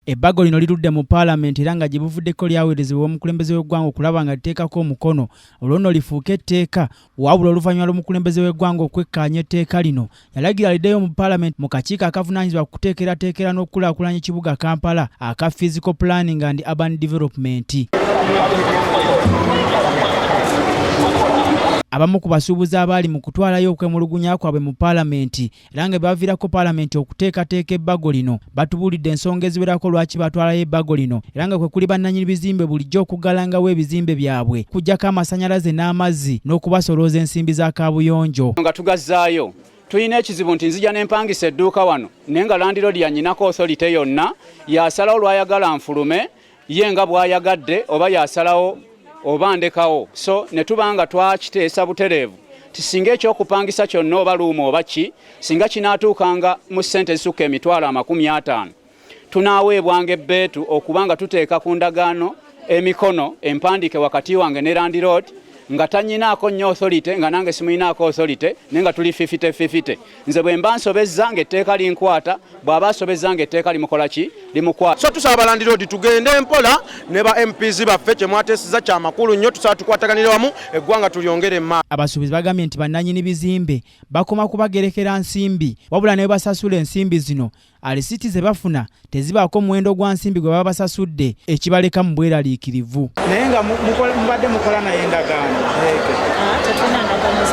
Ebbago lino lirudde mu Palamenti era nga gibuvuddeko lyaweerezebwa omukulembeze w'eggwanga okulaba nga liteekako omukono olwo nno lifuuke etteeka wabula oluvannyuma lw'omukulembeze w'eggwanga okwekkaanya etteeka lino yalagira liddeyo mu Palamenti mu kakiiko akavunaanyizibwa ku kuteekerateekera n'okukulaakulanya ekibuga Kampala aka Physical Planning and Urban Development. Abamu ku basuubuzi abaali mu kutwalayo okwemulugunya kwabwe mu Palamenti era nga baviirako Palamenti okuteekateeka ebbago lino batubuulidde ensonga eziwerako lwaki batwalayo ebbago lino era nga kwe kuli bannannyini bizimbe bulijjo okugalangawo ebizimbe byabwe kujjako amasannyalaze n'amazzi n'okubasolooza ensimbi za kaabuyonjo. Nga tugazzaayo tulina ekizibu nti nzija n'empangisa edduuka wano naye nga landiroodi yannyinako authority yonna yasalawo lwayagala nfulume ye nga bw'ayagadde oba yasalawo oba ndekawo so ne tubanga twakiteesa butereevu tisinga ekyokupangisa kyonna oba luumu oba ki singa kinaatuukanga mu ssente ezisukka emitwalo 50 tunaaweebwanga ebbeetu okubanga tuteeka ku ndagaano emikono empandiike wakati wange ne landiroodi nga tanyinaako nnyo authority nga nange simuyinaako authority naye nga tuli 50-50 nze bwe mba nsobezza ng'etteeka linkwata bw'aba asobezza ng'etteeka limukola ki limukwata. So tusaba landiroodi tugende mpola ne ba MPs baffe kye mwateesezza kya makulu nnyo tusaba tukwataganire wamu eggwanga tulyongere maaso. Abasuubuzi bagambye nti bannannyini bizimbe bakoma kubagerekera nsimbi wabula ne basasula ensimbi zino alisiti ze bafuna tezibaako muwendo gwa nsimbi gwe baba basasudde ekibaleka mu bweraliikirivu. Naye nga mubadde mukola naye endagaano tetulina ndagaano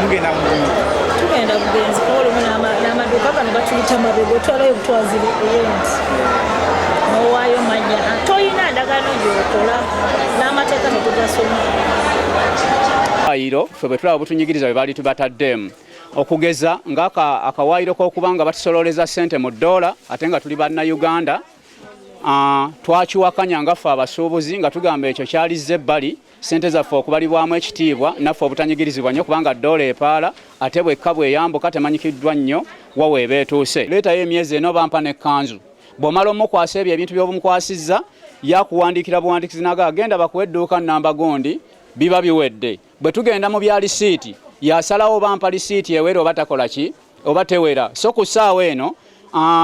mugenda tugenda bugenzi olumu n'amaduuka gano batuyita mabega otwalayo butwazi rent n'owaayo manya toyina ndagaano gy'okola n'amateeka ne tugasoma. Ayiro ffe bwe tulaba butunyigiriza bwe baali tubataddemu okugeza ng'akawaayiro k'okubanga batusolooleza ssente mu ddoola ate nga tuli bannayuganda twakiwakanya nga ffe abasuubuzi nga tugamba ekyo kyalizza ebbali ssente zaffe okubalibwamu ekitiibwa naffe obutanyigirizibwa nnyo kubanga ddoola epaala ate bwekka bweyambuka temanyikiddwa nnyo wawe eba etuuse. Leetayo emyezi eno bampa n'ekkanzu bw'omala omukwasa ebyo ebintu by'obumukwasizza yakuwandiikira buwandiikizi naga agenda bakuwa edduuka nnamba gondi biba biwedde. Bwe tugenda mu bya lisiiti yasalawo bampa lisiiti ewera oba takola ki oba tewera so ku ssaawa eno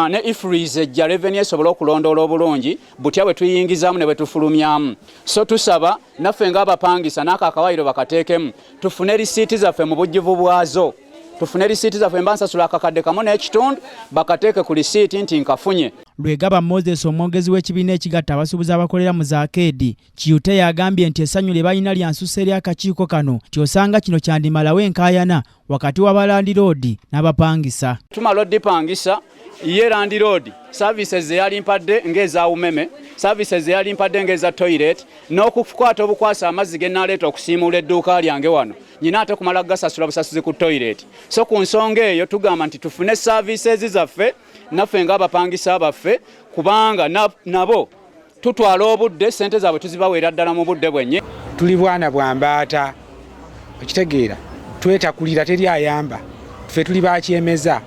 ne ifreeze ejja revenue esobola okulondoola obulungi butya bwe tuyingizaamu ne bwe tufulumyamu so tusaba naffe ng'abapangisa n'ako akawaayiro bakateekemu tufune lisiiti zaffe mu bujjuvu bwazo tufune lisiiti zaffe mba nsasula akakadde kamu n'ekitundu bakateeke ku lisiiti nti nkafunye. Lwegaba Moses omwogezi w'ekibiina ekigatta abasuubuzi abakolera mu zaakeedi Kiyute yagambye nti essanyu lye balina lyansusa eri akakiiko kano kyosanga kino kyandimalawo enkaayana wakati wa balandiroodi n'abapangisa. Tumala oddipangisa ye landiroodi services eyali mpadde ng'eza umeme services eyali mpadde ng'eza toilet n'okukwata obukwasa amazzi ge naleeta okusiimuula edduuka lyange wano nyina ate kumala gasasula busasuzi ku toilet so ku nsonga eyo tugamba nti tufune services zaffe naffe ng'abapangisa baffe kubanga nabo tutwala obudde ssente zaabwe tuzibaweera ddala mu budde bwenye. tuli bwana bwa mbaata okitegeera twetakulira teri ayamba ffe tuli bakyemeza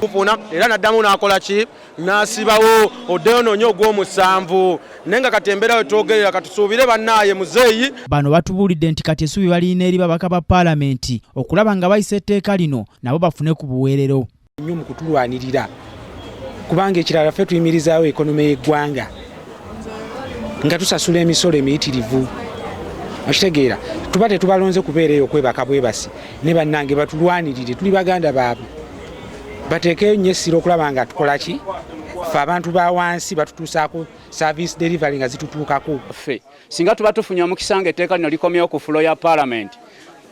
kufuna era naddamu n'akola ki n'asibawo oddeyonoonyo ogw'omusanvu naye nga kati embeera we twogerera katusuubire bannaaye muzeeyi. Bano batubuulidde nti kati essuubi balina eri babaka ba Palamenti okulaba nga bayisa etteeka lino nabo bafune ku buweerero nnyo mu kutulwanirira kubanga ekirala ffe tuyimirizaawo ekonomi y'eggwanga nga tusasula emisolo emiyitirivu okitegeera tuba tetubalonze kubeerayo okwebaka bwebasi ne bannange batulwanirire tuli baganda baabwe bateekeyo nnyo essira okulaba nga tukola ki ffe abantu ba wansi batutuusaako service delivery nga zitutuukako. Ffe singa tuba tufunye omukisa ng'etteeka lino likomyewo ku fulo ya Palamenti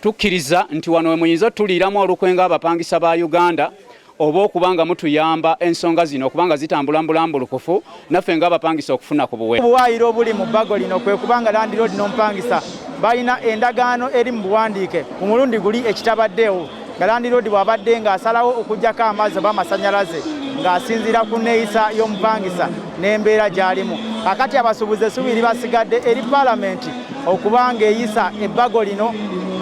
tukkiriza nti wano we muyinza otuliiramu olukwe ng'abapangisa ba Uganda oba okubanga mutuyamba ensonga zino okubanga zitambula mbulambulukufu naffe ng'abapangisa okufuna ku buwe. Obuwaayiro obuli mu bbago lino kwe kubanga landiroodi n'omupangisa balina endagaano eri mu buwandiike mu mulundi guli ekitabaddewo nga landiroodi bw'abadde ng'asalawo okuggyako amazzi oba amasannyalaze ng'asinziira ku nneeyisa y'omupangisa n'embeera gy'alimu. Kakati abasuubuzi essuubi basigadde eri Palamenti okubanga eyisa ebbago lino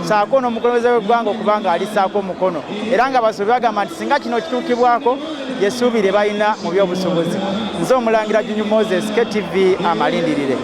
saako n'omukulembeze w'eggwanga okubanga alisaako omukono era nga abasuubuzi bagamba nti singa kino kituukibwako ly'essuubi lye balina mu by'obusuubuzi. Nze Omulangira Junior Moses, KTV amalindirire.